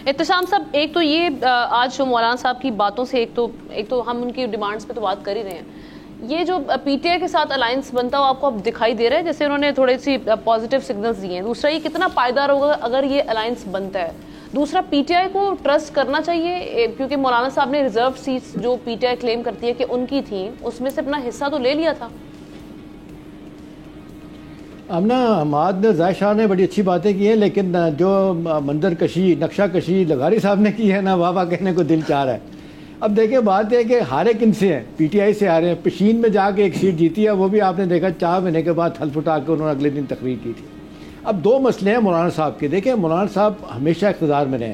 احتشام صاحب، ایک تو یہ آج جو مولانا صاحب کی باتوں سے ایک تو ہم ان کی ڈیمانڈز پہ تو بات کر ہی رہے ہیں، یہ جو پی ٹی آئی کے ساتھ الائنس بنتا ہو آپ کو اب دکھائی دے رہا ہے جیسے انہوں نے تھوڑی سی پازیٹیو سگنلز دیے ہیں. دوسرا یہ کتنا پائیدار ہوگا اگر یہ الائنس بنتا ہے. دوسرا پی ٹی آئی کو ٹرسٹ کرنا چاہیے کیونکہ مولانا صاحب نے ریزرو سیٹس جو پی ٹی آئی کلیم کرتی ہے کہ ان کی تھیں اس میں سے اپنا حصہ تو لے لیا تھا. امنا حماد نے ظاہر شاہ نے بڑی اچھی باتیں کی ہیں، لیکن جو منظر کشی نقشہ کشی لغاری صاحب نے کی ہے نا، واہ واہ کہنے کو دل چاہ رہا ہے. اب دیکھیں بات ہے کہ ہارے کن سے ہیں، پی ٹی آئی سے ہارے ہیں. پشین میں جا کے ایک سیٹ جیتی ہے، وہ بھی آپ نے دیکھا 4 مہینے کے بعد حلف اٹھا کے انہوں نے اگلے دن تقریر کی تھی. اب 2 مسئلے ہیں مولانا صاحب کے. دیکھیں مولانا صاحب ہمیشہ اقتدار میں رہے،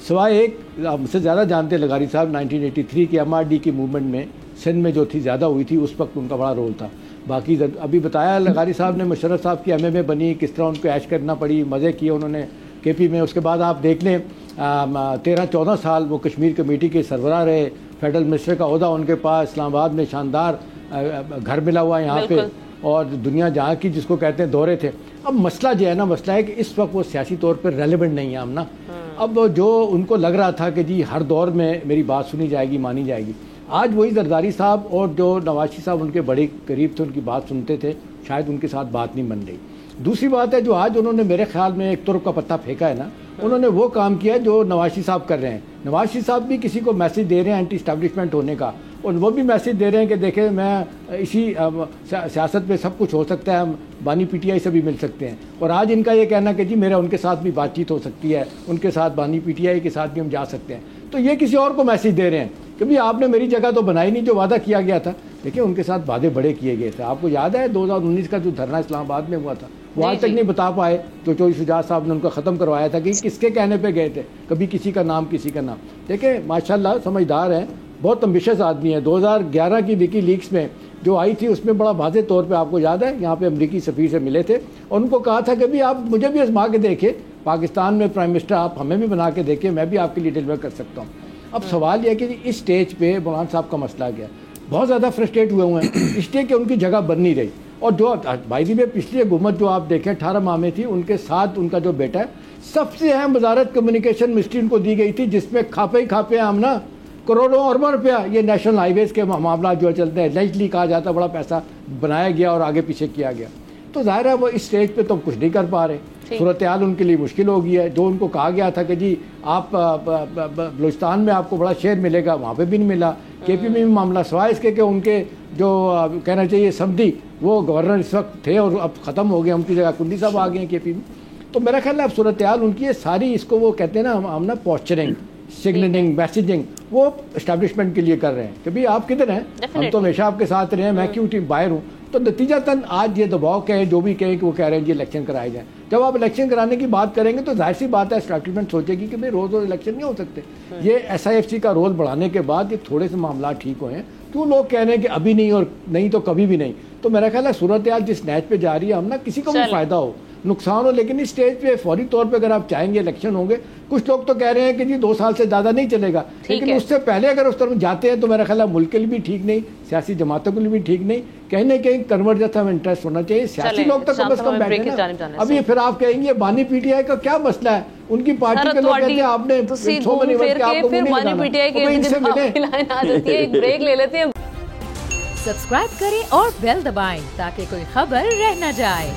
سوائے ایک مجھ سے زیادہ جانتے لغاری صاحب 1983 کی ایم آر ڈی کی موومنٹ میں سندھ میں جو تھی زیادہ ہوئی تھی، اس وقت ان کا بڑا رول تھا. باقی ابھی بتایا لغاری صاحب نے مشرف صاحب کی ایم اے بنی، کس طرح ان کو عیش کرنا پڑی، مزے کیے انہوں نے کے پی میں. اس کے بعد آپ دیکھ لیں 13-14 سال وہ کشمیر کمیٹی کے سربراہ رہے، فیڈرل منسٹر کا عہدہ ان کے پاس، اسلام آباد میں شاندار گھر ملا ہوا یہاں پہ، اور دنیا جہاں کی جس کو کہتے ہیں دورے تھے. اب مسئلہ جو ہے نا، مسئلہ ہے کہ اس وقت وہ سیاسی طور پر ریلیونٹ نہیں ہے ہم نا. اب جو ان کو لگ رہا تھا کہ جی ہر دور میں میری بات سنی جائے گی، مانی جائے گی، آج وہی زرداری صاحب اور جو نواز شریف صاحب ان کے بڑے قریب تھے، ان کی بات سنتے تھے، شاید ان کے ساتھ بات نہیں بن رہی. دوسری بات ہے جو آج انہوں نے میرے خیال میں ایک ترک کا پتہ پھینکا ہے نا، انہوں نے وہ کام کیا جو نواز شریف صاحب کر رہے ہیں. نواز شریف صاحب بھی کسی کو میسج دے رہے ہیں اینٹی اسٹیبلشمنٹ ہونے کا، اور وہ بھی میسج دے رہے ہیں کہ دیکھیں میں اسی سیاست میں سب کچھ ہو سکتا ہے، ہم بانی پی ٹی آئی سے بھی مل سکتے ہیں. اور آج ان کا یہ کہنا کہ جی میرا ان کے ساتھ بھی بات چیت ہو سکتی ہے، ان کے ساتھ بانی پی ٹی آئی کے ساتھ بھی ہم جا سکتے ہیں. تو یہ کسی اور کو میسج دے رہے ہیں کہ بھی آپ نے میری جگہ تو بنائی نہیں، جو وعدہ کیا گیا تھا. دیکھیں ان کے ساتھ وعدے بڑے کیے گئے تھے. آپ کو یاد ہے 2019 کا جو دھرنا اسلام آباد میں ہوا تھا، وہ آج تک نہیں بتا پائے. جو چوہدری شجاعت صاحب نے ان کا ختم کروایا تھا کہ کس کے کہنے پہ گئے تھے، کبھی کسی کا نام کسی کا نام. دیکھیں ماشاءاللہ سمجھدار ہیں، بہت امبیشس آدمی ہیں. 2011 کی وکی لیکس میں جو آئی تھی اس میں بڑا واضح طور پہ آپ کو یاد ہے یہاں پہ امریکی سفیر سے ملے تھے اور ان کو کہا تھا کہ بھی آپ مجھے بھی آزما کے دیکھیں، پاکستان میں پرائم منسٹر آپ ہمیں بھی بنا کے دیکھیں، میں بھی آپ کے لیے ڈیلیور کر سکتا ہوں. اب سوال یہ ہے کہ اس سٹیج پہ مولانا صاحب کا مسئلہ گیا، بہت زیادہ فرسٹریٹ ہوئے ہیں اس لیے کہ ان کی جگہ بن نہیں رہی. اور جو بھائی دی میں پچھلی حکومت جو آپ دیکھیں 18 ماہ میں تھی، ان کے ساتھ ان کا جو بیٹا ہے، سب سے اہم وزارت کمیونیکیشن منسٹری ان کو دی گئی تھی، جس میں کھاپے ہی کھاپے ہم نا کروڑوں اربوں روپیہ یہ نیشنل ہائی ویز کے معاملات جو چلتے ہیں لیجلی کہا جاتا ہے، بڑا پیسہ بنایا گیا اور آگے پیچھے کیا گیا. تو ظاہر ہے وہ اس سٹیج پہ تو کچھ نہیں کر پا رہے. صورتحال ان کے لیے مشکل ہو گئی ہے. جو ان کو کہا گیا تھا کہ جی آپ بلوچستان میں آپ کو بڑا شیئر ملے گا، وہاں پہ بھی نہیں ملا. کے پی میں بھی معاملہ سوائے اس کے کہ ان کے جو کہنا چاہیے سمدھی وہ گورنر اس وقت تھے اور اب ختم ہو گئے، ان کی جگہ کنڈی صاحب آ گئے ہیں کے پی میں. تو میرا خیال ہے اب صورتحال ان کی ہے ساری، اس کو وہ کہتے ہیں نا ہم نا پوسچرنگ، سگنلنگ، میسیجنگ، وہ اسٹیبلشمنٹ کے لیے کر رہے ہیں کہ بھئی آپ کدھر ہیں، ہم تو ہمیشہ آپ کے ساتھ رہے ہیں، میں کیوں باہر ہوں. تو نتیجہ تن آج یہ دباؤ کہیں جو بھی کہیں کہ وہ کہہ رہے ہیں جی الیکشن کرائے جائیں. جب آپ الیکشن کرانے کی بات کریں گے تو ظاہر سی بات ہے اسٹیبلشمنٹ سوچے گی کہ بھئی روز روز الیکشن نہیں ہو سکتے. یہ ایس آئی ایف سی کا رول بڑھانے کے بعد یہ تھوڑے سے معاملات ٹھیک ہوئے ہیں. کیوں لوگ کہہ رہے ہیں کہ ابھی نہیں اور نہیں تو کبھی بھی نہیں. تو میرا خیال ہے صورتحال جس نیچ پہ جا رہی ہے، ہم نا کسی کو بھی فائدہ ہو نقصان ہو، لیکن اس سٹیج پہ فوری طور پہ اگر آپ چاہیں گے الیکشن ہوں گے. کچھ لوگ تو کہہ رہے ہیں کہ جی 2 سال سے زیادہ نہیں چلے گا، لیکن اس سے پہلے اگر اس طرف جاتے ہیں تو میرا خیال ہے ملک کے لیے بھی ٹھیک نہیں، سیاسی جماعتوں کے لیے بھی ٹھیک نہیں. کہیں نہ کہیں کنورجنس آف انٹرسٹ ہونا چاہیے. سیاسی لوگ تو کم از کم بیٹھے نا. ابھی پھر آپ کہیں گے بانی پی ٹی آئی کا کیا مسئلہ ہے، ان کی پارٹی کے لوگ کہتے ہیں آپ نے ایک بریک لے لیتے ہیں. سبسکرائب کریں اور بیل دبائیں تاکہ کوئی خبر رہ نہ جائے.